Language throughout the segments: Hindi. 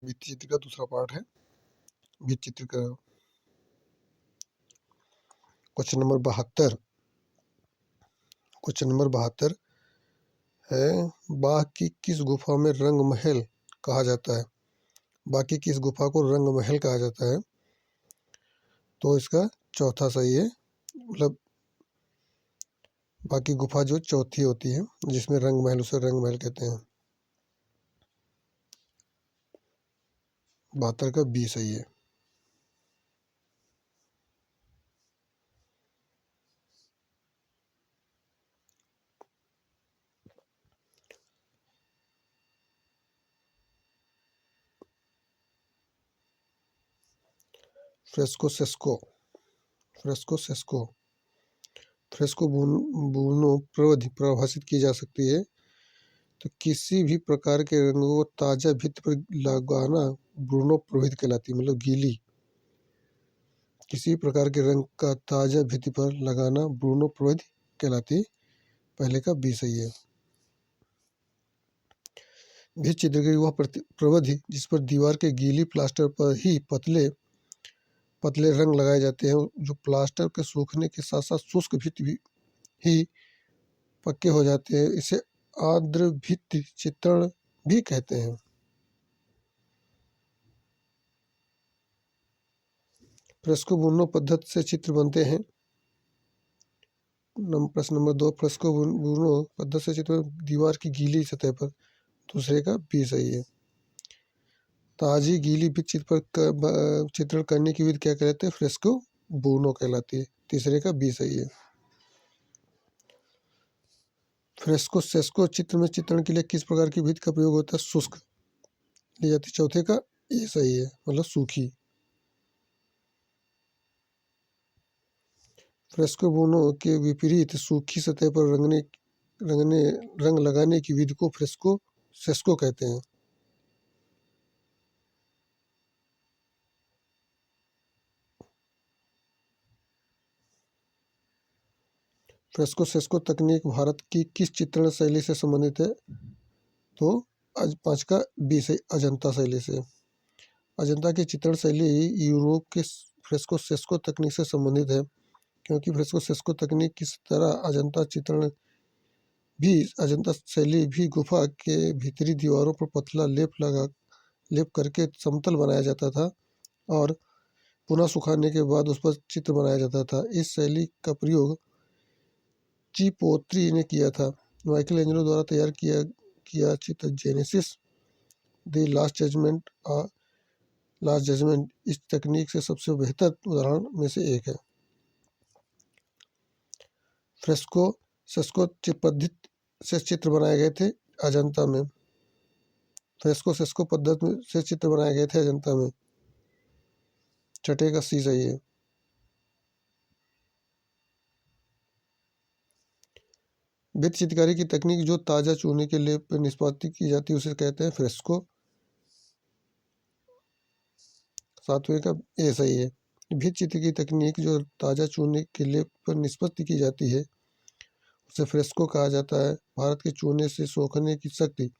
भित्ति चित्र का दूसरा पार्ट है। भित्ति चित्र का क्वेश्चन नंबर 72। क्वेश्चन नंबर 72 है, बाघ की किस गुफा में रंग महल कहा जाता है? बाघ की किस गुफा को रंग महल कहा जाता है? तो इसका चौथा सही है। मतलब बाघ की गुफा जो चौथी होती है जिसमें रंग महल, उसे रंग महल कहते हैं। 72 का बी सही है। Fresco secco. Fresco secco. Fresco buono प्रविधि परिभाषित की जा सकती है तो किसी भी प्रकार के रंगों को ताजा भित्ति पर लगाना ब्रूनो प्रविधि कहलाती है। मतलब गीली किसी प्रकार के रंग का ताजा भित्ति पर लगाना ब्रूनो प्रविधि कहलाती। पहले का बी सही है। भित्ति चित्र की वह प्रविधि जिस पर दीवार के गीली प्लास्टर पर ही पतले पतले रंग लगाए जाते हैं, जो प्लास्टर के सूखने के साथ साथ शुष्क भित्ति भी ही पक्के हो जाते हैं, इसे आर्द्र भित्ति चित्रण भी कहते हैं। फ्रेस्को बुनो पद्धति से चित्र बनते हैं। प्रश्न नंबर 2, फ्रेस्को बुनो पद्धति से चित्र दीवार की गीली सतह पर। दूसरे का बी सही है। ताजी गीली भित्ति चित्र पर चित्रण करने की विधि क्या कहलाते हैं? फ्रेस्को बुनो कहलाती है। तीसरे का बी सही है। फ्रेस्को सेस्को चित्र में चित्रण के लिए किस प्रकार की भित्ति का प्रयोग होता है? शुष्क ली जाती। चौथे का ए सही है, मतलब सूखी। फ्रेस्को बुनो के विपरीत सूखी सतह पर रंग लगाने की विधि को फ्रेस्को सेस्को कहते हैं। फ्रेस्को सेस्को तकनीक भारत की किस चित्रण शैली से संबंधित है? तो आज 5 का बी से अजंता शैली से। अजंता की चित्रण शैली यूरोप के फ्रेस्को सेस्को तकनीक से संबंधित है, क्योंकि फ्रेस्को सेस्को तकनीक की तरह अजंता शैली भी गुफा के भीतरी दीवारों पर पतला लेप करके समतल बनाया जाता था और पुनः सुखाने के बाद उस पर चित्र बनाया जाता था। इस शैली का प्रयोग चिपोत्री ने किया था। माइकल एंजेलो द्वारा तैयार किया चित्र जेनेसिस द लास्ट जजमेंट इस तकनीक से सबसे बेहतर उदाहरण में से एक है। फ्रेस्को सेस्को पद्धति से चित्र बनाए गए थे अजंता में। फ्रेस्को सेस्को पद्धति से चित्र बनाए गए थे अजंता में। छठे का सी सही है। भित्ति चित्रकारी की तकनीक जो ताजा चूने के लेप पर निष्पादित की जाती है उसे कहते हैं फ्रेस्को। 7वें का ए सही है। भित्ति चित्र की तकनीक जो ताजा चूने के लेप पर निष्पादित की जाती है उसे फ्रेस्को कहा जाता है। भारत के चूने से सोखने की शक्ति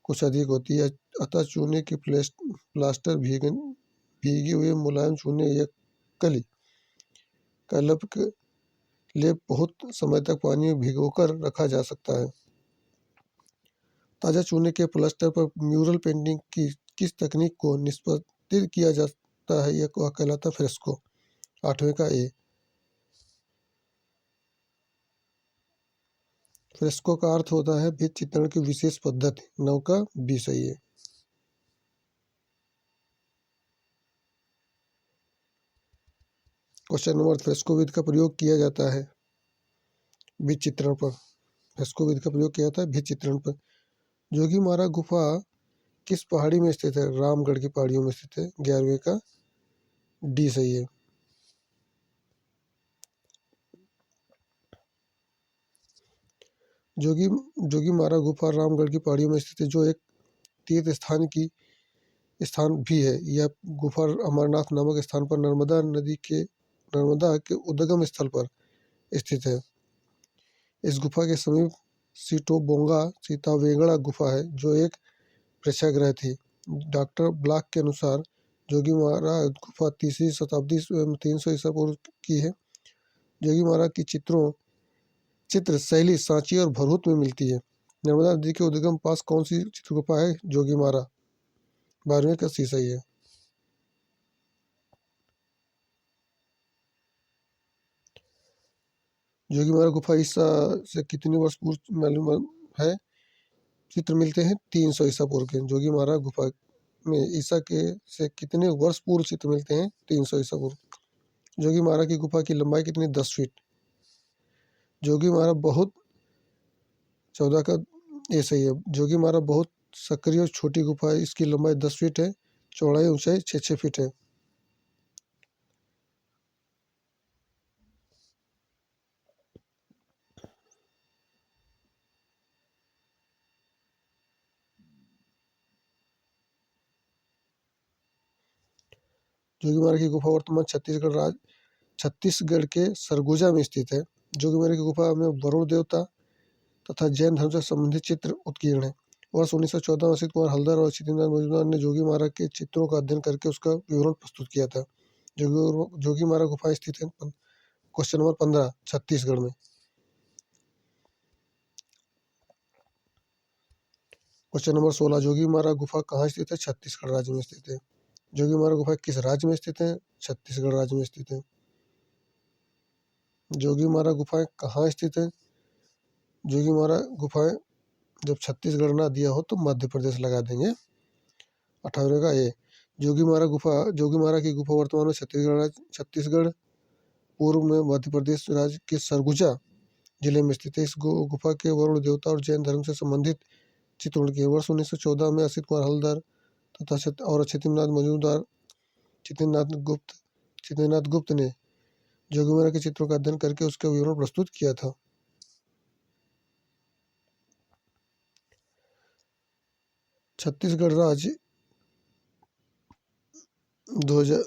कुछ अधिक होती है, अतः चूने के प्लास्टर भीगे हुए मुलायम चूने या कली का लेप बहुत समय तक पानी में भिगोकर रखा जा सकता है। ताजा चूने के प्लास्टर पर म्यूरल पेंटिंग की किस तकनीक को निष्पादित किया जाता है? यह कहलाता है फ्रेस्को। 8वें का ए। फ्रेस्को का अर्थ होता है भित्ति चित्रण की विशेष पद्धति। 9 का बी सही है। क्वेश्चन नंबर, फ्रेस्को विधि का प्रयोग किया जाता है भित्ति चित्रण पर। फ्रेस्को विधि का प्रयोग किया जाता है भित्ति चित्रण पर। जोगीमारा गुफा किस पहाड़ी में स्थित है? रामगढ़ की पहाड़ियों में स्थित है। 11वें का डी सही है। जोगीमारा गुफा रामगढ़ की पहाड़ियों में स्थित है, जो एक तीर्थ स्थान भी है। यह गुफा अमरनाथ नामक स्थान पर नर्मदा के उद्गम स्थल पर स्थित है। इस गुफा के समीप सीतावेंगड़ा गुफा है, जो एक प्रेक्षागृह थी। डॉक्टर ब्लॉक के अनुसार जोगीमारा गुफा तीसरी शताब्दी 300 ईसा पूर्व की है। जोगीमारा की चित्र शैली सांची और भरहुत में मिलती है। नर्मदा नदी के उद्गम पास कौन सी चित्रगुफा है? जोगीमारा। 12वें का सी सही है। जोगीमारा गुफा ईसा से कितने वर्ष पूर्व मालूम है? चित्र मिलते हैं 300 ईसा पूर्व के। जोगीमारा गुफा में ईसा के से कितने वर्ष पूर्व चित्र मिलते हैं? 300 ईसा पूर्व। जोगीमारा की गुफा की लंबाई कितनी? 10 फीट। जोगीमारा बहुत 14 का ये सही है। जोगीमारा बहुत सक्रिय और छोटी गुफा है। इसकी लंबाई 10 फीट है, चौड़ाई ऊंचाई 6 फीट है। जोगीमारा की गुफा वर्तमान छत्तीसगढ़ के सरगुजा में स्थित है। जोगीमारा की गुफा में वरुण देवता तथा जैन धर्म से संबंधित चित्र उत्कीर्ण है। वर्ष 1914 में असित कुमार हल्दर और क्षितिनाथ मजूमदार ने जोगीमारा के चित्रों का अध्ययन करके उसका विवरण प्रस्तुत किया था। जोगीमारा गुफा स्थित है क्वेश्चन नंबर 15 छत्तीसगढ़ में। क्वेश्चन नंबर 16 जोगीमारा गुफा कहाँ स्थित है? छत्तीसगढ़ राज्य में स्थित है। जोगीमारा गुफा किस राज्य में स्थित है? छत्तीसगढ़ राज्य में स्थित है। जोगीमारा गुफाएं कहाँ स्थित है? जोगीमारा गुफाएं जब छत्तीसगढ़ ना दिया हो तो मध्य प्रदेश लगा देंगे। 18वें का ए। जोगीमारा की गुफा वर्तमान में छत्तीसगढ़ पूर्व में मध्य प्रदेश राज्य के सरगुजा जिले में स्थित है। इस गुफा के वरुण देवता और जैन धर्म से संबंधित चित्रण किए। वर्ष 1914 में असित कुमार हल्दर तथा चित्तनाथ गुप्त ने जोगीमारा के चित्रों का अध्ययन करके उसका विवरण प्रस्तुत किया था। छत्तीसगढ़ राज्य 2000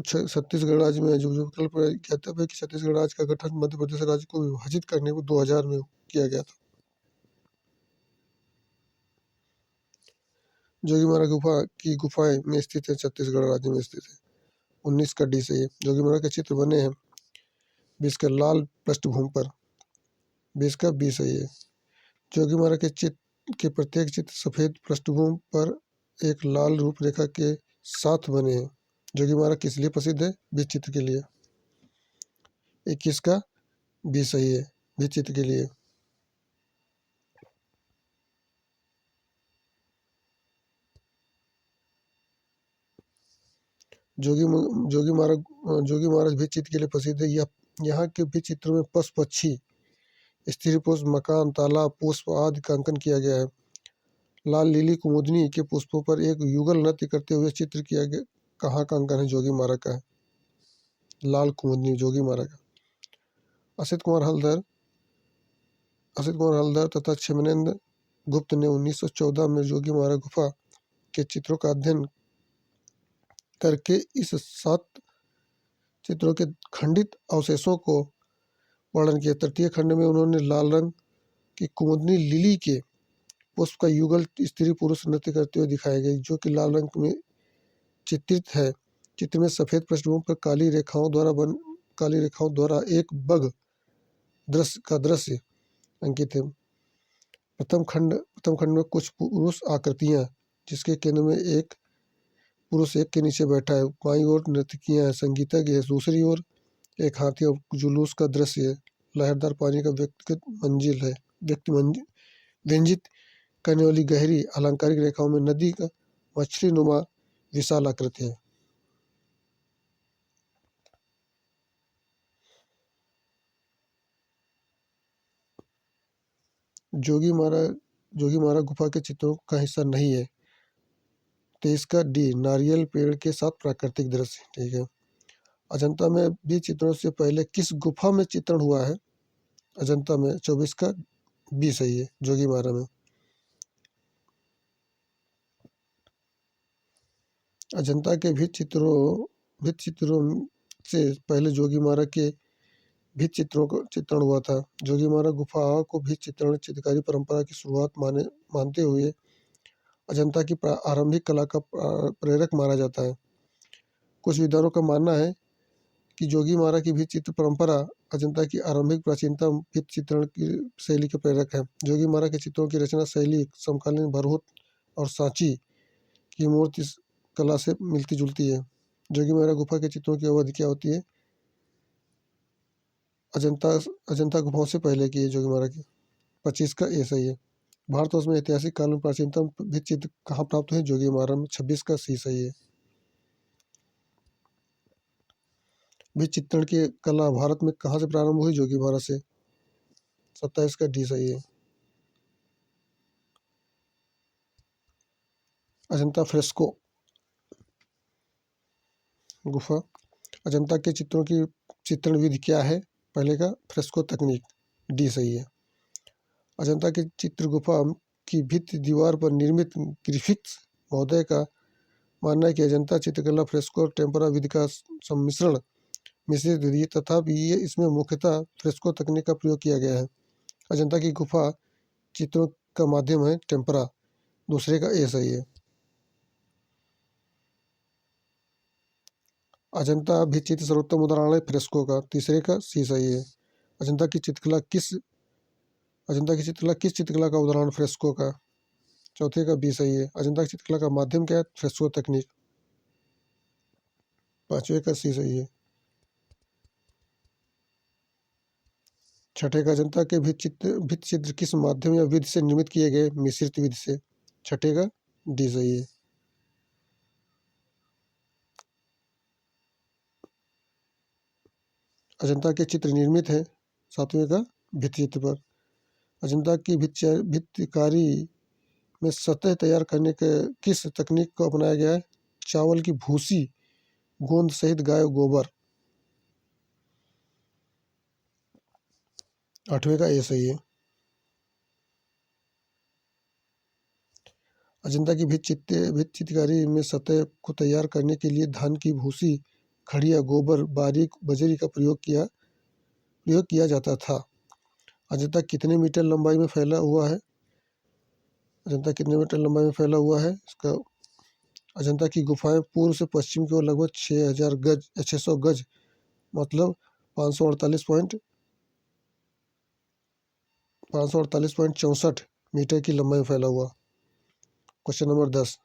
छत्तीसगढ़ राज्य में जो विकल्प कहते हैं कि छत्तीसगढ़ राज्य का गठन मध्य प्रदेश राज्य को विभाजित करने को 2000 में किया गया था। जोगीमारा गुफा की गुफाएं में स्थित है, छत्तीसगढ़ राज्य में स्थित है। 19 का डी सही है। जोगीमारा के चित्र बने हैं 20 का लाल पृष्ठभूमि पर। 20 का बी सही है। जोगीमारा के प्रत्येक चित्र सफेद पृष्ठभूमि पर एक लाल रूपरेखा के साथ बने हैं। जोगीमारा किस लिए प्रसिद्ध है? बीज चित्र के लिए। 21 का बी सही है, बीज चित्र के लिए। जोगीमारा भी चित्र के लिए प्रसिद्ध है। यहाँ के भी चित्रों में पशु पक्षी, स्त्री पुरुष, मकान, तालाब, पुष्प आदि का अंकन किया गया है। लाल लिली कुमुदनी के पुष्पों पर एक युगल नृत्य करते हुए चित्र किया गया। कहाँ का अंकन है? जोगीमारा का है। लाल कुमुदनी जोगीमारा का। असित कुमार हल्दर तथा क्षेमनेंद्र गुप्त ने 1914 में जोगीमारा गुफा के चित्रों का अध्ययन करके इस 7 चित्रों के खंडित अवशेषों को वर्णन किया। तृतीय खंड में उन्होंने लाल रंग की कुमुदनी लिली के पुष्प का युगल स्त्री पुरुष नृत्य करते हुए दिखाए गए, जो कि लाल रंग में चित्रित है। चित्र में सफेद पृष्ठभूमि पर काली रेखाओं द्वारा एक बग दृश्य अंकित है। प्रथम खंड में कुछ पुरुष आकृतियां, जिसके केंद्र में एक पुरुष एक के नीचे बैठा है। बाईं ओर नर्तकियां हैं, संगीतज्ञ है। दूसरी ओर एक हाथी और जुलूस का दृश्य है। लहरदार पानी का व्यक्ति व्यंजित करने वाली गहरी अलंकारिक रेखाओं में नदी का मछली नुमा विशाल आकृति है। जोगीमारा गुफा के चित्रों का हिस्सा नहीं है। 23 का डी नारियल पेड़ के साथ प्राकृतिक दृश्य। ठीक है। अजंता में भी चित्रों से पहले किस गुफा में चित्रण हुआ है? अजंता में। 24 का बी सही है, जोगीमारा में। अजंता के भित्ति चित्रों से पहले जोगीमारा के भित्ति चित्रों का चित्रण हुआ था। जोगीमारा गुफा को भित्ति चित्रकारी परंपरा की शुरुआत मानते हुए अजंता की आरंभिक कला का प्रेरक माना जाता है। कुछ विद्वानों का मानना है कि जोगीमारा की भित्ति चित्र परंपरा अजंता की आरंभिक प्राचीनतम भित्ति चित्रण की शैली के प्रेरक है। जोगीमारा के चित्रों की रचना शैली समकालीन भरहुत और सांची की मूर्ति कला से मिलती जुलती है। जोगीमारा गुफा के चित्रों की अवधि क्या होती है? अजंता अजंता गुफाओं से पहले की है जोगीमारा की। 25 का ए सही है। भारतवर्ष में ऐतिहासिक काल में प्राचीनतम भित्ति चित्र कहाँ प्राप्त हुए? जोगीमारा में। 26 का सी सही है। भित्ति चित्रण की कला भारत में कहाँ से प्रारंभ हुई? जोगीमारा से। 27 का डी सही है। अजंता फ्रेस्को गुफा। अजंता के चित्रों की चित्रण विधि क्या है? पहले का फ्रेस्को तकनीक, डी सही है। अजंता की चित्र गुफा की भित्ति दीवार पर निर्मित ग्रिफिथ्स महोदय का मानना है कि अजंता चित्रकला फ्रेस्को और टेम्परा विधि का सम्मिश्रण मिश्रित विधि तथापि ये इसमें मुख्यतः फ्रेस्को तकनीक का प्रयोग किया गया है। अजंता की गुफा चित्रों का माध्यम है टेम्परा, दूसरे का ए सही है। अजंता भित्ति चित्र सर्वोत्तम उदाहरण है फ्रेस्को का, तीसरे का सी सही है। अजंता की चित्रकला किस अजंता की चित्रकला किस चित्रकला का उदाहरण फ्रेस्को का? चौथे का बी सही है। अजंता की चित्रकला का माध्यम क्या है? फ्रेस्को तकनीक, पांचवे का सी सही है। छठे का अजंता के भित्ति चित्र किस माध्यम या विधि से निर्मित किए गए? मिश्रित विधि से, छठे का डी सही है। अजंता के चित्र निर्मित है, सातवें का भित्ति चित्र पर। अजंता की भित्तिकारी में सतह तैयार करने के किस तकनीक को अपनाया गया है? चावल की भूसी गोंद सहित गाय गोबर, आठवें का ए सही है। अजंता की भित्ति चित्रकारी में सतह को तैयार करने के लिए धान की भूसी, खड़िया, गोबर, बारीक बजरी का प्रयोग किया जाता था। अजंता कितने मीटर लंबाई में फैला हुआ है? अजंता कितने मीटर लंबाई में फैला हुआ है? इसका अजंता की गुफाएं पूर्व से पश्चिम की ओर लगभग 6000 गज 600 गज मतलब 548.64 मीटर की लंबाई में फैला हुआ। Question number 10।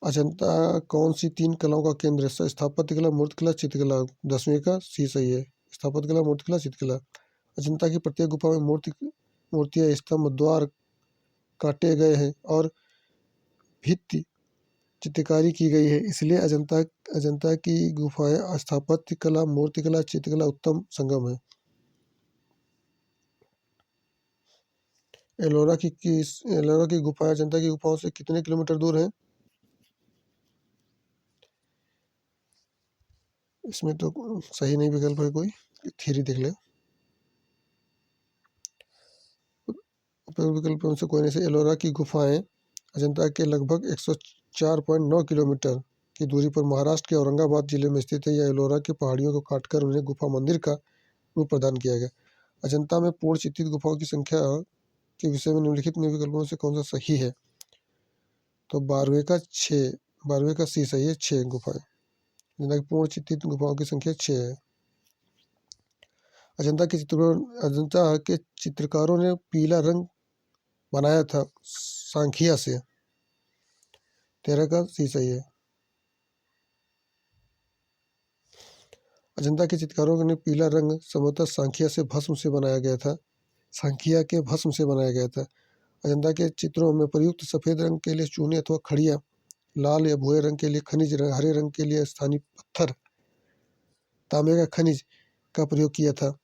अजंता कौन सी 3 कलाओं का केंद्र है? स्थापत्य कला, मूर्तिकला, चित्रकला, 10वें का सी सही है। स्थापत्य कला, मूर्तिकला, चित्रकला। अजंता की प्रत्येक गुफा में मूर्तियां, स्तंभ, द्वार काटे गए हैं और भित्ति चित्रकारी की गई है, इसलिए अजंता की गुफाएं स्थापत्य कला, मूर्तिकला, चित्रकला उत्तम संगम है। एलोरा की गुफाएं अजंता की गुफाओं से कितने किलोमीटर दूर हैं? इसमें तो सही नहीं विकल्प है कोई, थ्योरी देख ले। विकल्पों से कोई नहीं से एलोरा की गुफाएं अजंता के लगभग 104.9 किलोमीटर की दूरी पर महाराष्ट्र के औरंगाबाद जिले में स्थित है। यह एलोरा की पहाड़ियों को काटकर उन्हें गुफा मंदिर का रूप प्रदान किया गया। अजंता में पूर्ण चित्रित गुफाओं की संख्या के विषय में निम्नलिखित में विकल्पों से कौन सा सही है? तो 12वें का सी सही है, 6 गुफाएं। पूर्ण चित्रित गुफाओं की संख्या 6 है। अजंता के चित्रकारों ने पीला रंग बनाया था सांखिया से, 13 का सी सही है। अजंता के चित्रकारों ने पीला रंग संभवतः सांखिया से भस्म से बनाया गया था, सांखिया के भस्म से बनाया गया था। अजंता के चित्रों में प्रयुक्त सफेद रंग के लिए चूने अथवा खड़िया, लाल या भूरे रंग के लिए खनिज, हरे रंग के लिए स्थानीय पत्थर, तांबे का खनिज का प्रयोग किया था।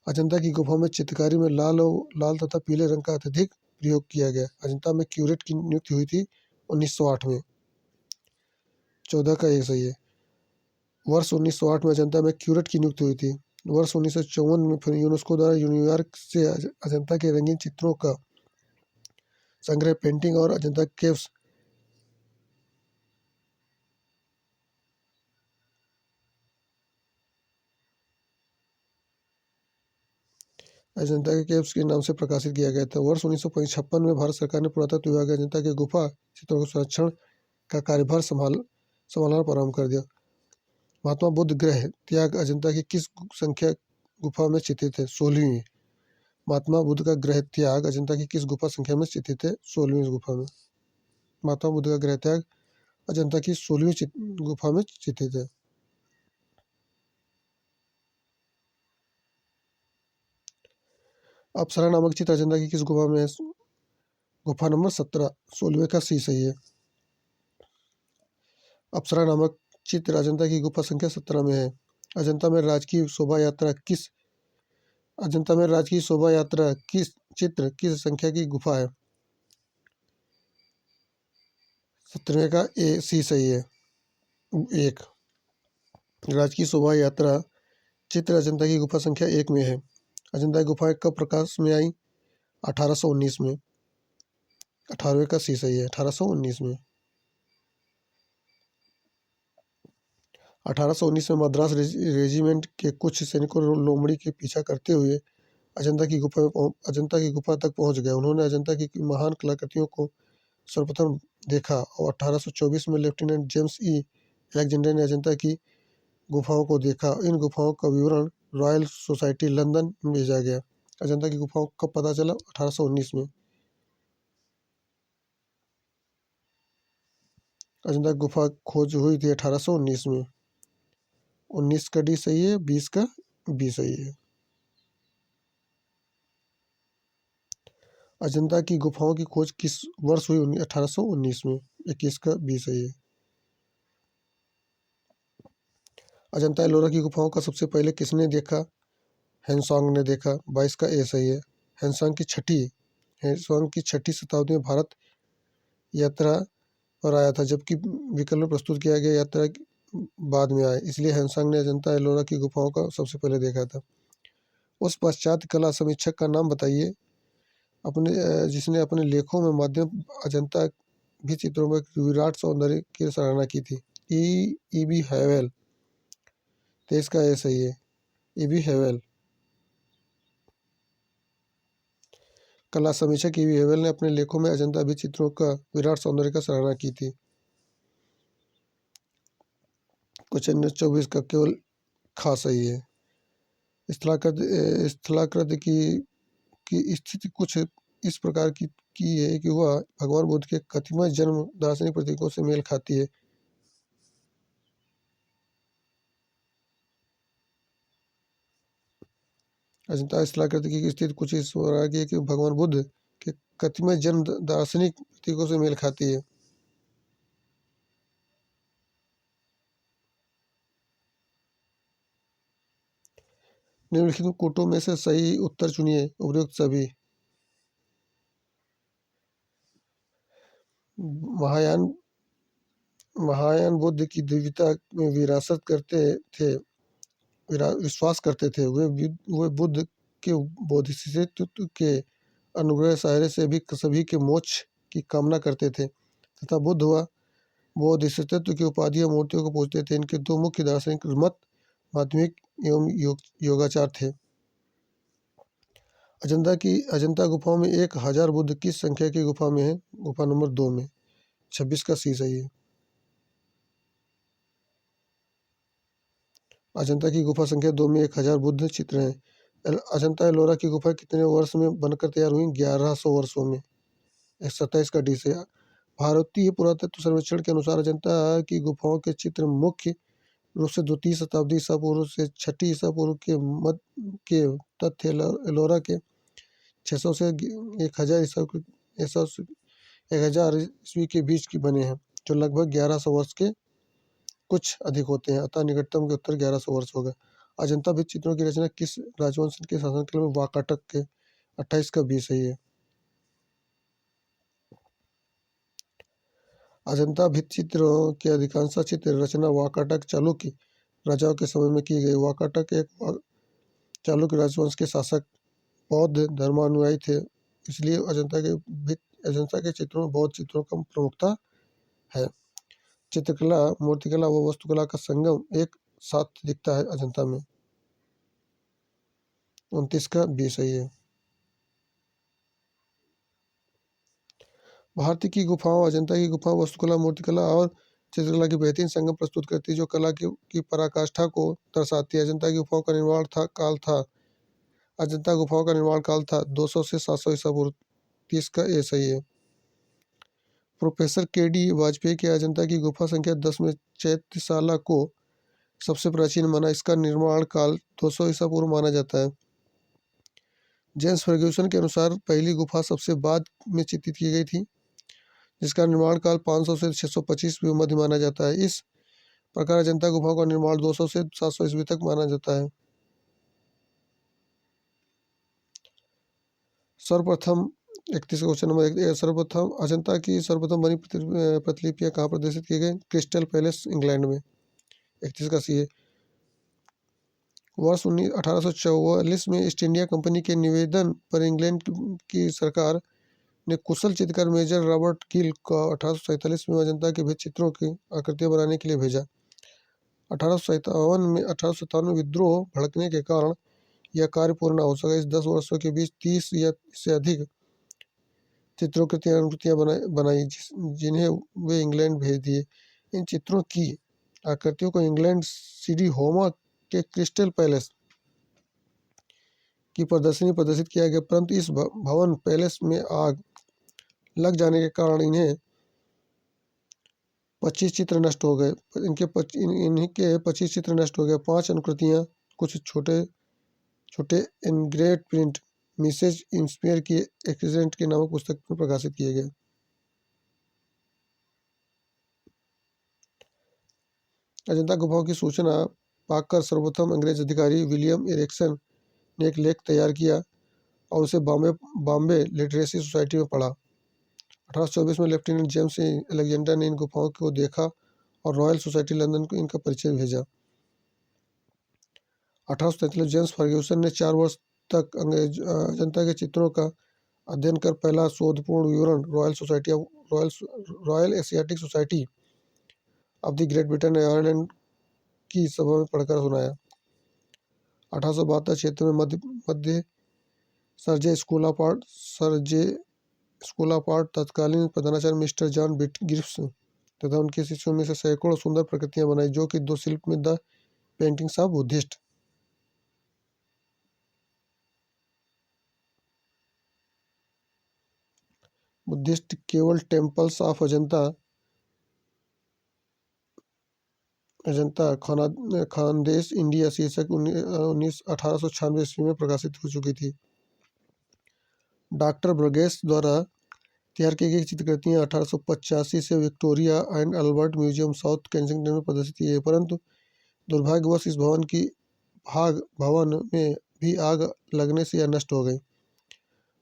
अजंता की गुफा में चित्रकारी में लाल तथा पीले रंग का अत्यधिक प्रयोग किया गया। अजंता में क्यूरेट की नियुक्ति हुई थी 1908 में, 14 का एक सही है। वर्ष 1908 में अजंता में क्यूरेट की नियुक्ति हुई थी। वर्ष 1954 में फिर यूनेस्को द्वारा न्यूयॉर्क से अजंता के रंगीन चित्रों का संग्रह, पेंटिंग और अजंता केव्स अजंता के केव्स के नाम से प्रकाशित किया गया था। वर्ष 1956 में भारत सरकार ने पुरातत्व विभाग अजंता के गुफा चित्रों के संरक्षण का कार्यभार संभालना प्रारंभ कर दिया। महात्मा बुद्ध ग्रह त्याग अजंता की किस संख्या गुफा में स्थित है? 16वीं। महात्मा बुद्ध का ग्रह त्याग अजंता की किस गुफा संख्या में स्थित है? 16वीं गुफा में। महात्मा बुद्ध का ग्रह त्याग अजंता की 16वीं गुफा में स्थित है। अप्सरा नामक चित्र अजंता की किस गुफा में है? गुफा नंबर 17, 16वें का सी सही है। अप्सरा नामक चित्र अजंता की गुफा संख्या 17 में है। अजंता में राजकीय शोभा यात्रा किस चित्र किस संख्या की गुफा है? 17वें का ए सी सही है। 1। राजकीय शोभा यात्रा चित्र अजंता की गुफा संख्या 1 में है। अजंता की गुफाएं कब प्रकाश में आई? 1819 में। 18वें का सी सही है। 1819 में। 1819 में मद्रास रेजिमेंट के कुछ सैनिकों लोमड़ी के पीछा करते हुए अजंता की गुफा तक पहुंच गए। उन्होंने अजंता की महान कलाकृतियों को सर्वप्रथम देखा और 1824 में लेफ्टिनेंट जेम्स ई अलेक्जेंडर ने अजंता की गुफाओं को देखा। इन गुफाओं का विवरण रॉयल सोसाइटी लंदन में भेजा गया। अजंता की गुफाओं को कब पता चला? 1819 में। अजंता की गुफा खोज हुई थी 1819 में। 19 का डी सही है, 20 का बी सही है। अजंता की गुफाओं की खोज किस वर्ष हुई? 1819 में। 21 का बी सही है। अजंता एलोरा की गुफाओं का सबसे पहले किसने देखा? हेनसोंग ने देखा। 22 का ए सही है। हेनसोंग की छठी शताब्दी में भारत यात्रा पर आया था, जबकि विकल्प प्रस्तुत किया गया यात्रा बाद में आए, इसलिए हेनसोंग ने अजंता एलोरा की गुफाओं का सबसे पहले देखा था। उस पश्चात कला समीक्षक का नाम बताइए जिसने अपने लेखों में माध्यम अजंता भी चित्रों में विराट सौंदर्य की सराहना की थी। ई बी हैवेल। 23 का ए सही है। E B Havell. कला समीक्षक ई बी हैवेल ने अपने लेखों में अजंता भी चित्रों का विराट सौंदर्य का सराहना की थी। क्वेश्चन 24 का केवल खा सही है। स्थलाकृत की स्थिति कुछ इस प्रकार की है कि वह भगवान बुद्ध के कतिपय जन्म दार्शनिक प्रतीकों से मेल खाती है। अजंता स्थलाकृति की स्थिति कुछ इस प्रकार की है कि भगवान बुद्ध के कतिपय जन्म दार्शनिक प्रतीकों से मेल खाती है। निम्नलिखित कोटों में से सही उत्तर चुनिए। उपयुक्त सभी। महायान महायान बुद्ध की दिव्यता में विश्वास करते थे। वे बुद्ध के बोधिसत्व के अनुग्रह सहारे से भी सभी के मोक्ष की कामना करते थे तथा बुद्ध व बोधिसत्व की उपाधियां मूर्तियों को पूजते थे। इनके दो मुख्य दार्शनिक मत माध्यमिक एवं योगाचार थे। अजंता गुफाओं में 1000 बुद्ध किस संख्या की गुफा में है? गुफा नंबर 2 में। 26 का सी सही है। अजंता की गुफा संख्या 2 में 1000 बुद्ध चित्र हैं। अजंता एलोरा की गुफा कितने वर्ष में बनकर तैयार हुई? 1100 वर्षों में। 27 का डी से। भारतीय पुरातत्व सर्वेक्षण के अनुसार अजंता की गुफाओं के चित्र मुख्य रूप से 2वीं शताब्दी ईसा पूर्व से 6ठी ईसा पूर्व के मध्य के तथ्य एलोरा के 600 से 1000 ईस्वी के बीच की बने हैं, जो लगभग 1100 वर्ष के कुछ अधिक होते हैं। अतः निकटतम के उत्तर 1100 वर्ष होगा। अजंता भित्ति चित्रों की रचना किस राजवंश के शासनकाल में? वाकाटक के। 28 का बी सही है। अजंता भित्ति चित्रों के अधिकांश चित्र रचना वाकाटक चालुक्य राजाओं के समय में की गई। वाकाटक एक चालुक्य राजवंश के शासक बौद्ध धर्मानुयायी थे, इसलिए अजंता के चित्रों में बौद्ध चित्रों का प्रमुखता है। चित्रकला, मूर्तिकला व वास्तुकला का संगम एक साथ दिखता है अजंता में। 29 का बी सही है। भारत की गुफाओं अजंता की गुफाओं वास्तुकला, मूर्तिकला और चित्रकला की बेहतरीन संगम प्रस्तुत करती है जो कला की पराकाष्ठा को दर्शाती है। अजंता की गुफाओं का निर्माण काल था अजंता गुफाओं का निर्माण काल था 200 से 700 ईसा पूर्व। 30 का ए सही है। प्रोफेसर के डी वाजपेयी के अजंता की गुफा संख्या 10 में चैत्यशाला को सबसे प्राचीन माना। इसका निर्माण काल 200 ईसा पूर्व माना जाता है। जेम्स फर्ग्यूसन के अनुसार पहली गुफा सबसे बाद में चित्रित की गई थी जिसका निर्माण काल 500 से 625 ईस्वी मध्य माना जाता है। इस प्रकार अजंता गुफाओं का निर्माण 200 से 700 ईस्वी तक माना जाता है। सर्वप्रथम 31 क्वेश्चन नंबर सर्वप्रथम अजंता की सर्वप्रथम बनी प्रतिलिपियां कहाँ प्रदर्शित की गई? क्रिस्टल पैलेस इंग्लैंड में। 31 का सी है। वर्ष 1844 में ईस्ट इंडिया कंपनी के निवेदन पर इंग्लैंड की सरकार ने कुशल चित्रकार मेजर रॉबर्ट गिल को 1847 में अजंता के भित्ति चित्रों की आकृतियां बनाने के लिए भेजा। 1857 में विद्रोह भड़कने के कारण यह कार्य पूर्ण न हो सका। इस 10 वर्षों के बीच 30 या इससे अधिक चित्रोकृतियां बनाई जिन्हें वे इंग्लैंड भेज दिए। इन चित्रों की आकृतियों को इंग्लैंड सिटी होमा के क्रिस्टल पैलेस की प्रदर्शनी प्रदर्शित किया गया परंतु इस भवन पैलेस में आग लग जाने के कारण इन्हें 25 चित्र नष्ट हो गए। इन्हीं के 25 चित्र नष्ट हो गए। 5 अनुकृतियां कुछ छोटे छोटे एनग्रेव्ड प्रिंट मिसेज इंस्पेयर की एक्सीडेंट के नामक पुस्तक में प्रकाशित किए गए। अजंता गुफाओं की सूचना पाकर सर्वप्रथम अंग्रेज अधिकारी विलियम एरिक्सन ने एक लेख तैयार किया और उसे बॉम्बे लिटरेसी सोसाइटी में पढ़ा। 1824 में लेफ्टिनेंट जेम्स अलेक्जेंडर ने इन गुफाओं को देखा और रॉयल सोसाइटी लंदन को इनका परिचय भेजा। 1843 जेम्स फर्ग्यूसन ने 4 वर्ष तक अजंता के चित्रों का अध्ययन कर पहला शोधपूर्ण विवरण royal Asiatic society of the great Britain Ireland की सभा में पढ़कर सुनाया। 1872 क्षेत्र में मध्य स्कूल ऑफ आर्ट तत्कालीन प्रधानाचार्य मिस्टर जॉन गिब्स तथा उनके शिष्यों में से सैकड़ों सुंदर प्रकृतियां बनाई जो कि 2 शिल्प में द पेंटिंग्स ऑफ बुद्धिस्ट केवल temples of Ajanta Khandesh India शीर्षक 1896 ईस्वी में प्रकाशित हो चुकी थी। डॉक्टर ब्रगेस द्वारा तैयार की गई चित्रकृतियां 1885 से Victoria and Albert museum south Kensington में प्रदर्शित की गई परंतु दुर्भाग्यवश इस भवन में भी आग लगने से यह नष्ट हो गई।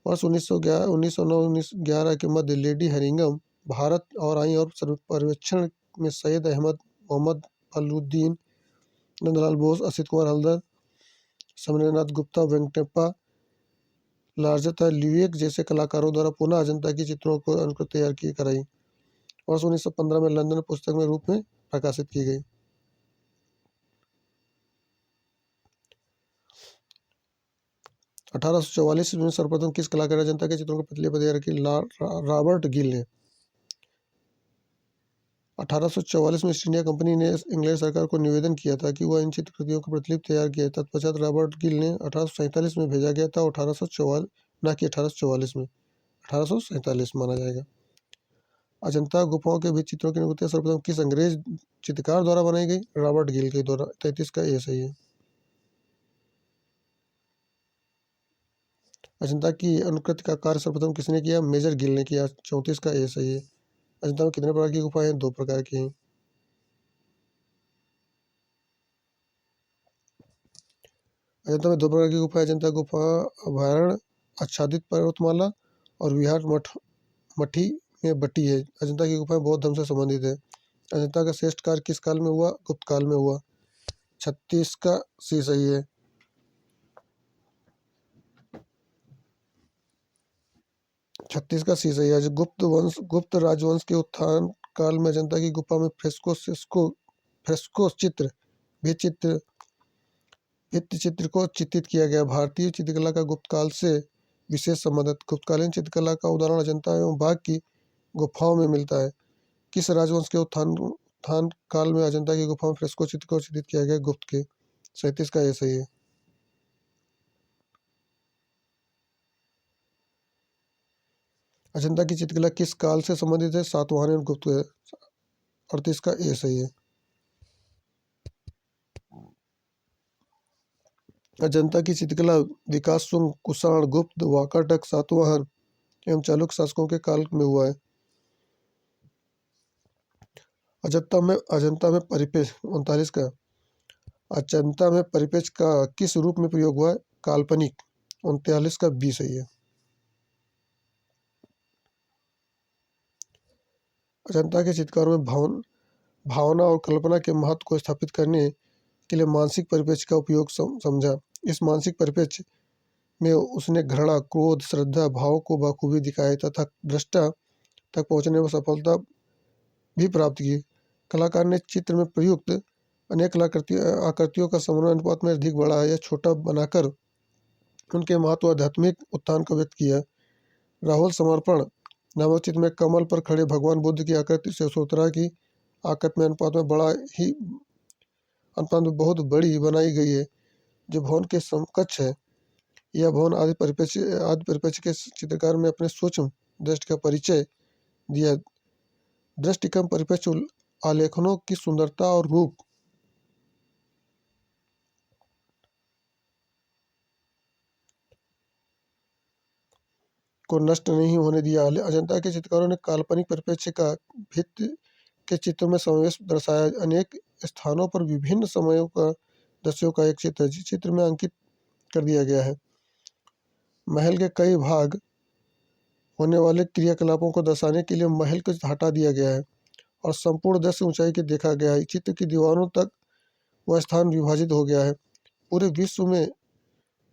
वर्ष 1911 के मध्य लेडी हेरिंगम भारत और आई और पर्यवेक्षण में सैयद अहमद मोहम्मद फलुद्दीन नंदलाल बोस असित कुमार हल्दर समरेंद्रनाथ गुप्ता वेंकटप्पा लार्जर लिविक जैसे कलाकारों द्वारा पुनः अजंता की चित्रों को अनुकृत तैयार की कराई। वर्ष 1915 में लंदन पुस्तक में रूप में प्रकाशित की गई। 1844 में सर्वप्रथम किस कलाकार अजंता के चित्रों को प्रतिलिपि तैयार की? रॉबर्ट गिल ने। 1844 में ईस्ट इंडिया कंपनी ने इंग्लैंड सरकार को निवेदन किया था कि वह इन चित्रकृतियों को प्रतिलिपि तैयार किया। तत्पश्चात रॉबर्ट गिल ने 1847 में भेजा गया था। 1844 न कि 1844 में 1847 माना जाएगा। अजंता गुफाओं के बीच चित्रों की अनुकृतियां सर्वप्रथम किस अंग्रेज चित्रकार द्वारा बनाई गई? रॉबर्ट गिल के द्वारा। 33 का ए सही है। अजंता की अनुकृति का कार्य सर्वप्रथम किसने किया? मेजर गिल ने किया। 34 का ए सही है। अजंता में कितने प्रकार की गुफाएं हैं? 2 प्रकार की हैं। अजंता में 2 प्रकार की गुफा है। अजंता गुफा अभयारण्य आच्छादित पर्वतमाला और विहार मठी में बटी है। अजंता की गुफाएं बौद्ध धर्म से संबंधित है। अजंता का श्रेष्ठ कार्य किस काल में हुआ? गुप्त काल में हुआ। 36 का सी सही है। 36 का सी सही है। गुप्त राजवंश के उत्थान काल में अजंता की गुफा में फ्रेस्को चित्र भित्ति चित्र को चित्रित किया गया। भारतीय चित्रकला का गुप्त काल से विशेष संबंध है। गुप्तकालीन चित्रकला का उदाहरण अजंता एवं बाघ की गुफाओं में मिलता है। किस राजवंश के उत्थान उत्थान काल में अजंता की गुफाओं में फ्रेस्को चित्र को चित्रित किया गया? गुप्त के। 37 का ये सही है। अजंता की चित्रकला किस काल से संबंधित है? सातवाहन और गुप्त है। 38 का ए सही है। अजंता की चित्रकला विकास सुंग, कुषाण, गुप्त, वाकाटक, सातवाहन एवं चालुक्य शासकों के काल में हुआ है। अजंता में परिपेक्ष 39 का। अजंता में परिपेक्ष का किस रूप में प्रयोग हुआ है? काल्पनिक। 39 का बी सही है। अजंता के चित्रकारों में भावना और कल्पना के महत्व को स्थापित करने के लिए मानसिक परिप्रेक्ष्य का उपयोग समझा। इस मानसिक परिप्रेक्ष्य में उसने घृणा, क्रोध, श्रद्धा भाव को बखूबी दिखाया तथा दृष्टा तक पहुंचने में सफलता भी प्राप्त की। कलाकार ने चित्र में प्रयुक्त अनेक आकृतियों का समन्वय अनुपात में अधिक बड़ा या छोटा बनाकर उनके महत्व आध्यात्मिक उत्थान को व्यक्त किया। राहुल समर्पण नामक चित्र में कमल पर खड़े भगवान बुद्ध की आकृति से यशोधरा की आकृति में अनुपात में बहुत बड़ी बनाई गई है, जो भवन के समकक्ष है। यह भवन आदि परिप्रेक्ष्य के चित्रकार में अपने सूक्ष्म दृष्टि का परिचय दिया। दृष्टि कम परिप्रेक्ष्य आलेखनों की सुंदरता और रूप को नष्ट नहीं होने दिया। अजंता के चित्रकारों ने काल्पनिक परिप्रेक्ष्य का भित्ति के चित्रों में समावेश दर्शाया। अनेक स्थानों पर विभिन्न समयों का दृश्यों का एक चित्र चित्र में अंकित कर दिया गया है। महल के कई भाग होने वाले क्रियाकलापों को दर्शाने के लिए महल को हटा दिया गया है और संपूर्ण दृश्य ऊंचाई के देखा गया है। चित्र की दीवारों तक वह स्थान विभाजित हो गया है। पूरे विश्व में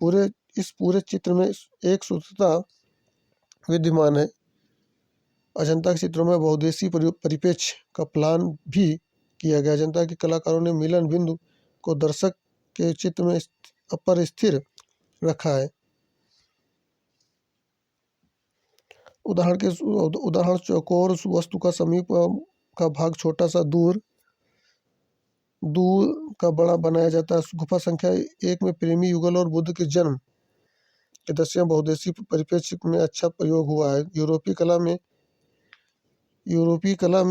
पूरे चित्र में एक शुद्धता विद्यमान है। अजंता के चित्रों में बहुउद्देशीय परिप्रेक्ष्य का प्लान भी किया गया। अजंता के कलाकारों ने मिलन बिंदु को दर्शक के चित्र में पर स्थिर रखा है। उदाहरण चौकोर वस्तु का समीप का भाग छोटा सा दूर दूर का बड़ा बनाया जाता है। गुफा संख्या 1 में प्रेमी युगल और बुद्ध के जन्म के दृश्य बहुउद्देशीय परिप्रेक्ष्य में अच्छा प्रयोग हुआ है। यूरोपीय कला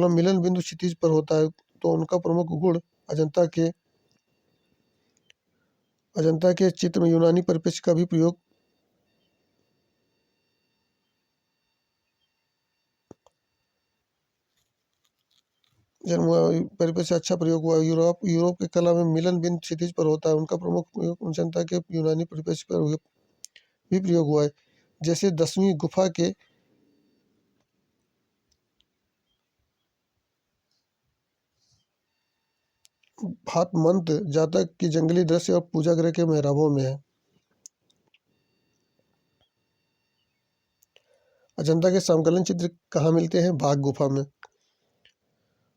मिलन बिंदु क्षितिज पर होता है, तो उनका प्रमुख गुण अजंता के चित्र में यूनानी परिप्रेक्ष्य का भी प्रयोग जन्म हुआ। परिप्रेक्ष्य अच्छा प्रयोग हुआ। यूरोप की कला में मिलन बिंदु क्षितिज पर होता है, उनका प्रमुख प्रयोग अजंता के यूनानी परिप्रेक्ष्य पर भी प्रयोग हुआ है। जैसे 10वीं गुफा के भातमंत जातक की जंगली दृश्य और पूजा गृह के मेहराबों में है। अजंता के समकालीन चित्र कहाँ मिलते हैं? बाघ गुफा में।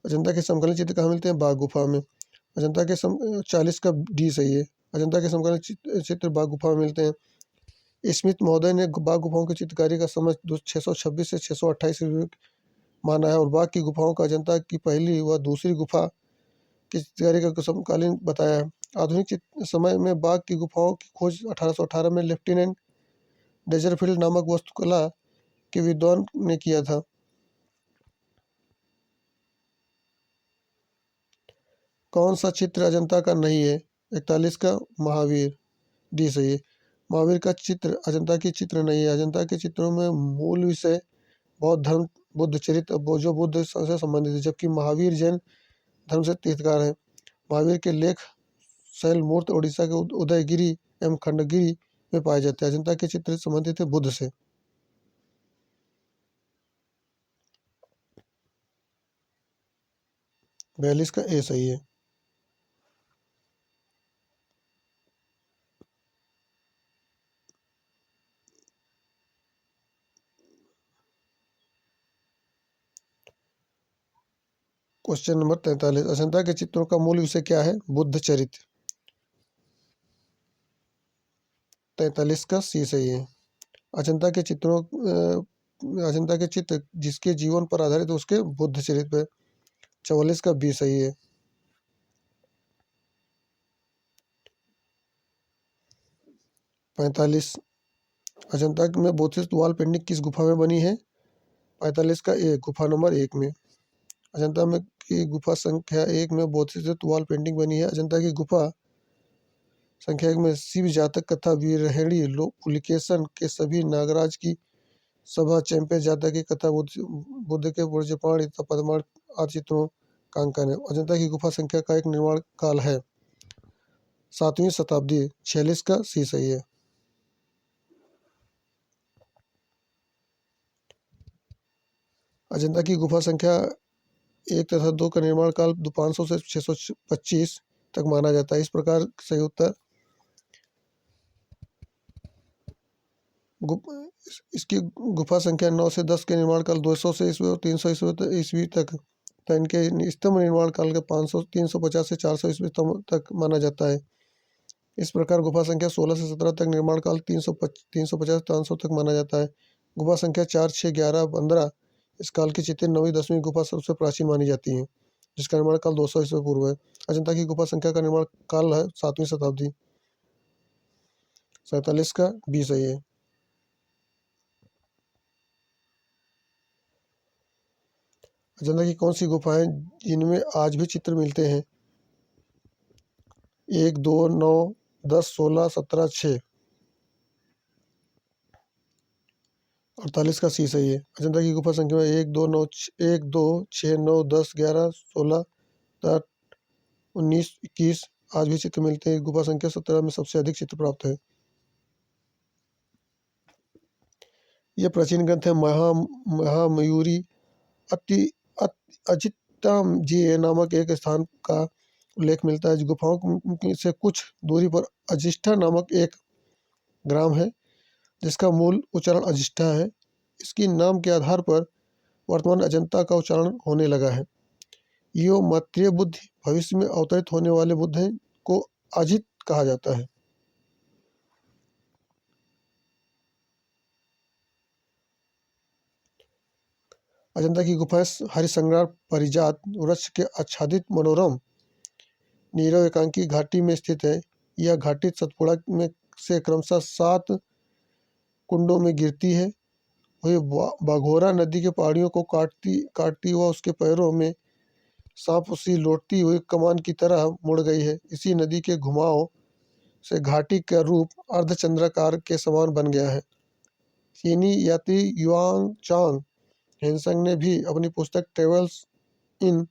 अजंता के समकालीन चित्र कहाँ मिलते हैं? बाघ गुफा में। अजंता के 40 का डी सही है। अजंता के समकालीन चित्र बाघ गुफा में मिलते हैं। स्मिथ महोदय ने बाघ गुफाओं की चित्रकारी का समय 626 से 628 माना है और बाघ की गुफाओं का अजंता की पहली व दूसरी गुफा की चित्रकारी का समकालीन बताया है। आधुनिक समय में बाघ की गुफाओं की खोज 1818 में लेफ्टिनेंट डेजरफील्ड नामक वास्तुकला के विद्वान ने किया था। कौन सा चित्र अजंता का नहीं है? 41 का महावीर डी सही है। महावीर का चित्र अजंता की चित्र नहीं है। अजंता के चित्रों में मूल विषय बौद्ध धर्म, बुद्ध चरित्र जो बुद्ध से संबंधित है, जबकि महावीर जैन धर्म से तीर्थकार है। महावीर के लेख शैल मूर्त उड़ीसा के उदयगिरी एवं खंडगिरी में पाए जाते हैं। अजंता के चित्र संबंधित है बुद्ध से। बयालीस का ए सही है। क्वेश्चन नंबर 43, अजंता के चित्रों का मूल विषय क्या है? बुद्ध चरित्र। 43 का सी सही है। अजंता के चित्रों अजंता के चित्र जिसके जीवन पर आधारित है उसके बुद्ध चरित्र पे। 44 का बी सही है। 45, अजंता में बोधिसत्व वॉल पेंटिंग किस गुफा में बनी है? 45 का ए, गुफा नंबर 1 में। अजंता में की गुफा संख्या 1 में बोधिसत्व वॉल पेंटिंग बनी है। अजंता की गुफा संख्या 1 में शिव जातक कथा, वीरहेणी, पुलिकेशन के सभी, नागराज की सभा, चैंपियन जातक की कथा, बुद्ध के वज्रपाण तथा पद्माण आदि चित्रों का अंकन है। अजंता की गुफा संख्या का एक निर्माण काल है 7वीं शताब्दी। 46 का सी सही है। अजंता की गुफा संख्या 1 तथा 2 का निर्माण काल 500 से 625 तक माना जाता है। इस प्रकार सही उत्तर इसकी गुफा संख्या 9 से 10 के निर्माण काल 200 से ईस्वी और 300 ईस्वी तक तथा इनके स्तंभ निर्माण काल के 500 350 से 400 ईस्वी तक माना जाता है। इस प्रकार गुफा संख्या 16 से 17 तक निर्माण काल 350 500 तक माना जाता है। गुफा संख्या 4 6 11 15 इस काल की चित्र 9वीं 10वीं गुफा सबसे प्राचीन मानी जाती है जिसका निर्माण काल 200 ईस्वी पूर्व है। अजंता की गुफा संख्या का निर्माण काल है 7वीं शताब्दी। 47 का बी सही है। अजंता की कौन सी गुफाएं जिनमें आज भी चित्र मिलते हैं? 1 2 9 10 16 17 6। 48 का सी सही है। अजंता की गुफा संख्या में 1 2 9 1 2 6 9 10 11 16 19 21 आज भी चित्र मिलते हैं। गुफा संख्या 17 में सबसे अधिक चित्र प्राप्त है। यह प्राचीन ग्रंथ है महामयूरी अति अजितम जी नामक एक स्थान का उल्लेख मिलता है। गुफाओं से कुछ दूरी पर अजिष्ठा नामक एक ग्राम है जिसका मूल उच्चारण अजिष्ठा है। इसकी नाम के आधार पर वर्तमान अजंता का उच्चारण होने लगा है। यो मैत्रेय बुद्ध भविष्य में अवतरित होने वाले बुद्ध हैं को अजित कहा जाता है। अजंता की गुफाएं हरिसंग्रार परिजात वृक्ष के आच्छादित मनोरम नीरव एकांकी घाटी में स्थित है। यह घाटी सतपुड़ा में से क्रमशः 7 कुंडों में गिरती है। वही बाघोरा नदी के पहाड़ियों को काटती हुआ उसके पैरों में सांप सी लौटती हुई कमान की तरह मुड़ गई है। इसी नदी के घुमाव से घाटी का रूप अर्धचंद्राकार के समान बन गया है। चीनी यात्री युआंग चांग हेनसंग ने भी अपनी पुस्तक ट्रेवल्स इन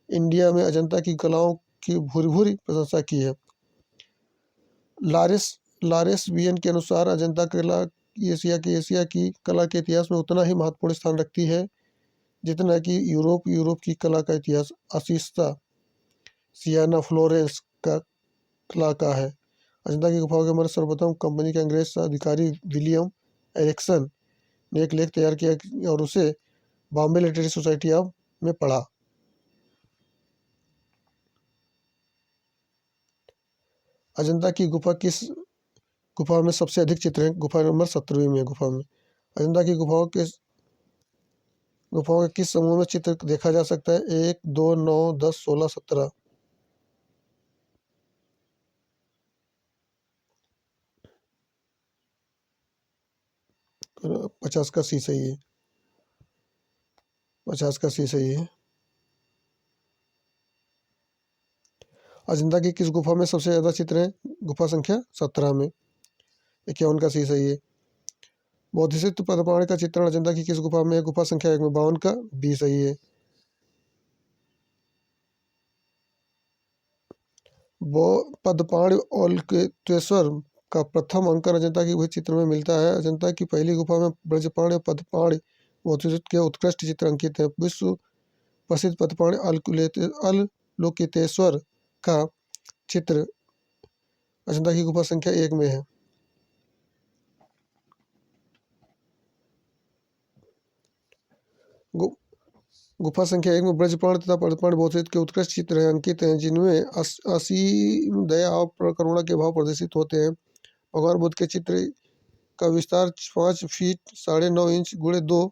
इंडिया में अजंता की कलाओं की भूरी भूरी प्रशंसा की है। लारेस लारेस वियन के अनुसार अजंता कला एशिया की कला के इतिहास में उतना ही महत्वपूर्ण स्थान रखती है जितना कि यूरोप की कला का इतिहास असिस्ता सियाना फ्लोरेंस का कला का है। अजंता की गुफाओं के बारे में सर्वप्रथम कंपनी के अंग्रेज अधिकारी विलियम एरिक्सन ने एक लेख तैयार किया और उसे बॉम्बे लिटरेरी सोसाइटी ऑफ में पढ़ा। अजंता की गुफा में सबसे अधिक चित्र हैं? गुफा नंबर 17वीं में गुफा में। अजंता की गुफाओं के किस समूह में चित्र देखा जा सकता है? 1 2 9 10 16 17। 50 का सी सही है। 50 का सी सही है। अजंता की किस गुफा में सबसे ज्यादा चित्र हैं? गुफा संख्या 17 में। 51 का सी सही है। बोधिसत्व पद्मपाणि का चित्रण अजंता की किस गुफा में है? गुफा संख्या 1 में। 52 का बी सही है। वो पद्मपाणि औल्केश्वर का प्रथम अंकन अजंता की वही चित्र में मिलता है। अजंता की पहली गुफा में ब्रजपाणि और पद्मपाणि बोधिसत्व के उत्कृष्ट चित्र अंकित है। विश्व प्रसिद्ध पद्मपाणि अवलोकितेश्वर का चित्र अजंता की गुफा संख्या 1 में है। गुफा संख्या 1 में ब्रजपाण तथा पद्मपाण बोधिसत्व के उत्कृष्ट चित्र हैं अंकित हैं, जिनमें असीम दया और करुणा के भाव प्रदर्शित होते हैं। भगवान बुद्ध के चित्र का विस्तार 5 फीट 9.5 इंच गुणे 2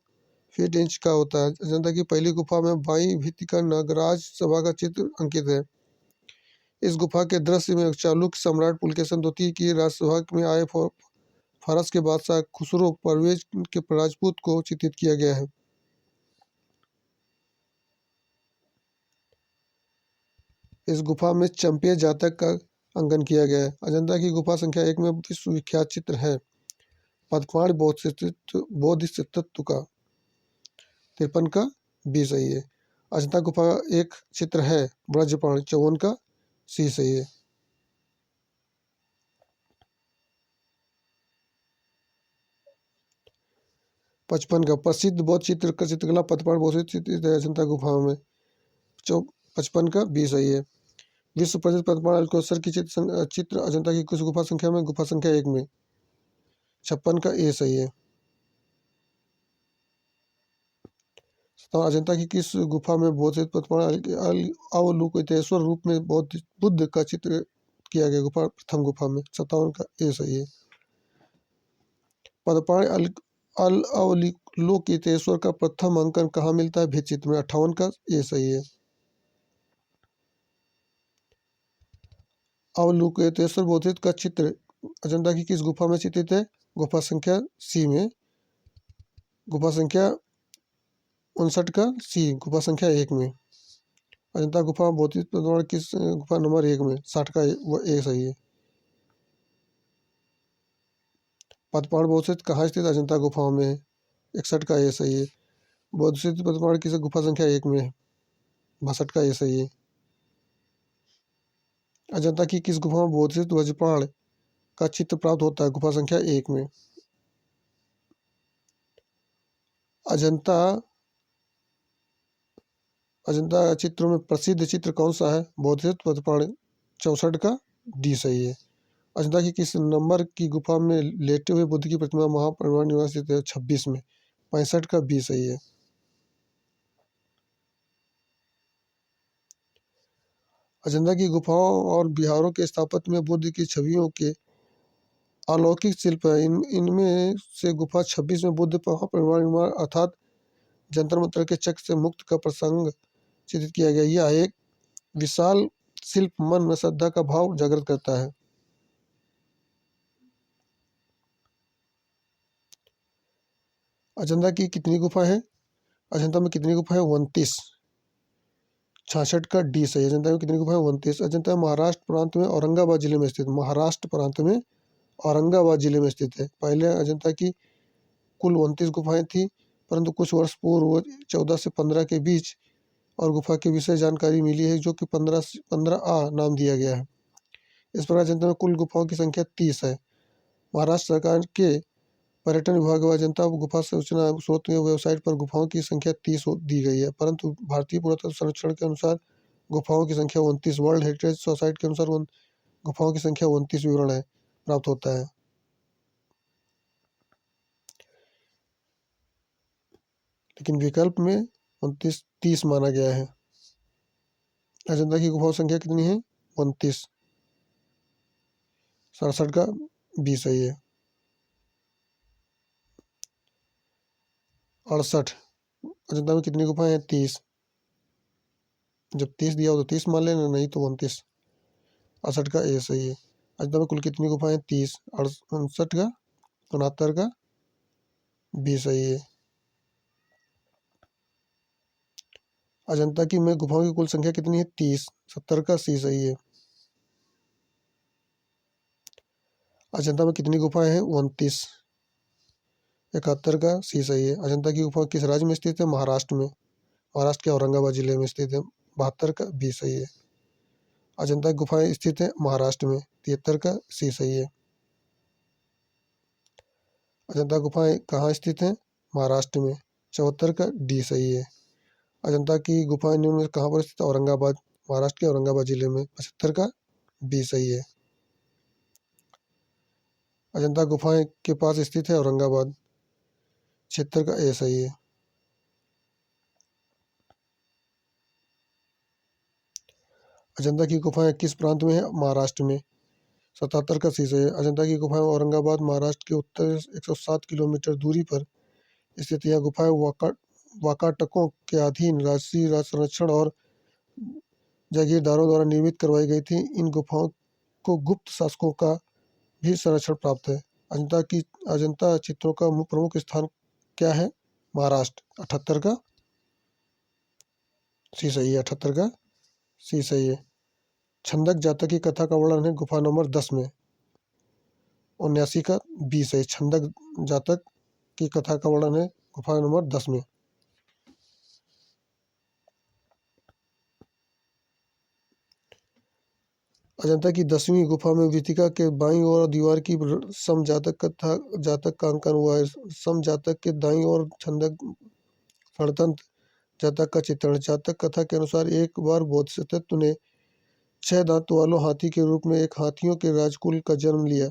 फीट इंच का होता है। अजंता की पहली गुफा में बाईं भित्ति का नागराज सभा का चित्र अंकित है। इस गुफा के दृश्य में चालुक्य सम्राट पुलकेशन द्वितीय की राजसभा में आए फारस के बादशाह खुसरो परवेज के राजपूत को चित्रित किया गया है। इस गुफा में चंपे जातक का अंकन किया गया है। अजंता की गुफा संख्या 1 में विश्वविख्यात चित्र है पद्मपाण बोधिसत्व का 53 का बी सही है। अजंता गुफा एक चित्र है ब्रजपाण 54 का सी सही है। पचपन का प्रसिद्ध बौद्ध चित्रकला पद्मपाण बोधिसत्व है अजंता गुफा में 55 का बी सही है। विश्व प्रसिद्ध पद्मपाण अल्कोसर की चित्र अजंता की कुछ गुफा संख्या में गुफा संख्या 1 में 56 का ए सही है। तो अजंता की किस गुफा में बोधिसत्व पद्मपाण अवलोकितेश्वर रूप में बुद्ध का चित्र किया गया गुफा प्रथम गुफा में 57 का ए सही है। पद्मपाण अवलोकितेश्वर का प्रथम अंकन कहाँ मिलता है भित्ति चित्र में 58 का ए सही है। अवलोकितेश्वर बोधिसत्व का चित्र अजंता की किस गुफा में चित्रित है गुफा संख्या सी में गुफा संख्या 59 का सी गुफा संख्या 1 में। अजंता गुफा बोधिसत्व पद्मपाण किस गुफा नंबर 1 में 60 का ए सही है। पद्मपाण बोधिसत्व कहाँ स्थित अजंता गुफाओं में है 61 का ए सही है। बोधिसत्व पद्मपाण किस गुफा संख्या 1 में है 62 का ए सही है। अजंता की किस गुफा में बोधिसत्व वज्रपाण का चित्र प्राप्त होता है गुफा संख्या 1 में। अजंता अजंता चित्रों में प्रसिद्ध चित्र कौन सा है बोधिसत्व पद्मपाण 64 का डी सही है। अजंता की किस नंबर की गुफा में लेटे हुए बुद्ध की प्रतिमा महापरिनिर्वाण निवास स्थित है 26 में 65 का बी सही है। अजंता की गुफाओं और विहारों के स्थापत्य में बुद्ध की छवियों के अलौकिक शिल्प है। इनमें से गुफा 26 में बुद्ध महापरिनिर्वाण निर्माण अर्थात जंतर मंतर के चक्र से मुक्त का प्रसंग चित्रित किया गया। यह एक विशाल शिल्प मन में श्रद्धा का भाव जागृत करता है। अजंता की कितनी गुफा है अजंता में कितनी गुफा है 29 66 का डी सही। अजंता में कितनी गुफा है 29। अजंता महाराष्ट्र प्रांत में औरंगाबाद जिले में स्थित महाराष्ट्र प्रांत में औरंगाबाद जिले में स्थित है। पहले अजंता की कुल 29 गुफाएं थी परंतु कुछ वर्ष पूर्व 14 से 15 के बीच और गुफा के विषय जानकारी मिली है जो कि 15A नाम दिया गया है। इस प्रकार अजंता में कुल गुफाओं की संख्या 30 है। महाराष्ट्र सरकार के पर्यटन विभाग व अजंता गुफा सूचना स्रोत की वेबसाइट पर गुफाओं की संख्या 30 दी गई है परंतु भारतीय पुरातत्व सर्वेक्षण के अनुसार गुफाओं की संख्या 29 वर्ल्ड हेरिटेज सोसाइटी के अनुसार गुफाओं की संख्या 29 विवरण है प्राप्त होता है। लेकिन विकल्प में 30 माना गया है। अजंता की गुफाओं संख्या कितनी है 29 67 का बी सही है। 68 अजंता में कितनी गुफाएं हैं 30 जब 30 दिया हो तो 30 मान लेना नहीं तो 29 68 का ए सही है। अजंता में कुल कितनी गुफाएं 30 68 का 69 का बी सही है। अजंता की में गुफाओं की कुल संख्या कितनी है 30 70 का सी सही है। अजंता में कितनी गुफाएं हैं 29 71 का सी सही है। अजंता की गुफा किस राज्य में स्थित है महाराष्ट्र में महाराष्ट्र के औरंगाबाद जिले में स्थित है 72 का बी सही है। अजंता की गुफाएं स्थित है महाराष्ट्र में 73 का सी सही है। अजंता गुफाएं कहाँ स्थित हैं महाराष्ट्र में 74 का डी सही है। अजंता की गुफाएं निम्न में कहाँ पर स्थित है औरंगाबाद महाराष्ट्र के औरंगाबाद जिले में 75 का बी सही है। अजंता गुफाएं के पास स्थित है औरंगाबाद 76 का ए सही है। अजंता की गुफाएं किस प्रांत में है? महाराष्ट्र में। 77 का सी सही है। अजंता की गुफाएं औरंगाबाद महाराष्ट्र के उत्तर 107 किलोमीटर दूरी पर स्थित यह गुफाएं वाकाटकों के अधीन राजसी राज संरक्षण और जागीरदारों द्वारा निर्मित करवाई गई थी। इन गुफाओं को गुप्त शासकों का भी संरक्षण प्राप्त है। अजंता चित्रों का प्रमुख स्थान क्या है? महाराष्ट्र। 78 का सी सही है। 78 का सी सही है। छंदक जातक की कथा का वर्णन है गुफा नंबर 10 में। 79 का बी सही। छंदक जातक की कथा का वर्णन है गुफा नंबर 10 में। अजंता की 10वीं गुफा में वीथिका के बाईं ओर दीवार की सम जातक का अंकन हुआ है। सम जातक के दाईं ओर छंदक षड़यंत्र जातक का चित्रण। जातक कथा के अनुसार एक बार बोधिसत्व ने 6 दांतों वालों हाथी के रूप में एक हाथियों के राजकुल का जन्म लिया।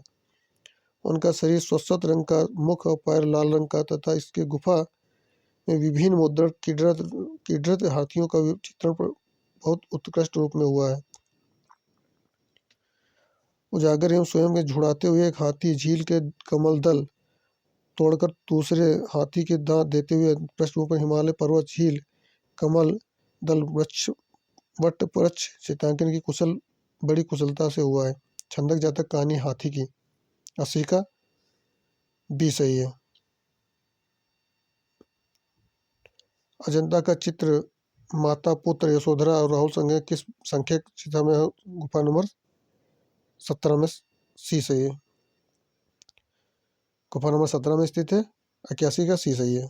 उनका शरीर स्वसत रंग का, मुख और पैर लाल रंग का तथा इसके गुफा में विभिन्न मुद्रण कीड्रत हाथियों का चित्रण बहुत उत्कृष्ट रूप में हुआ है। उजागर एवं स्वयं में झुड़ाते हुए एक हाथी झील के कमल दल तोड़कर दूसरे हाथी के दांत देते हुए पृष्ठभूमि पर हिमालय पर्वत झील कमल दल वृक्ष वट वृक्ष चित्रांकन की बड़ी कुशलता से हुआ है। छंदक जातक कहानी हाथी की। 80 का बी सही है। अजंता का चित्र माता पुत्र यशोधरा और राहुल संघ किस संख्यक चित्र में है? गुफा नंबर 17 में सी सही है। गुफा नंबर 17 में स्थित है। 81 का सी सही है।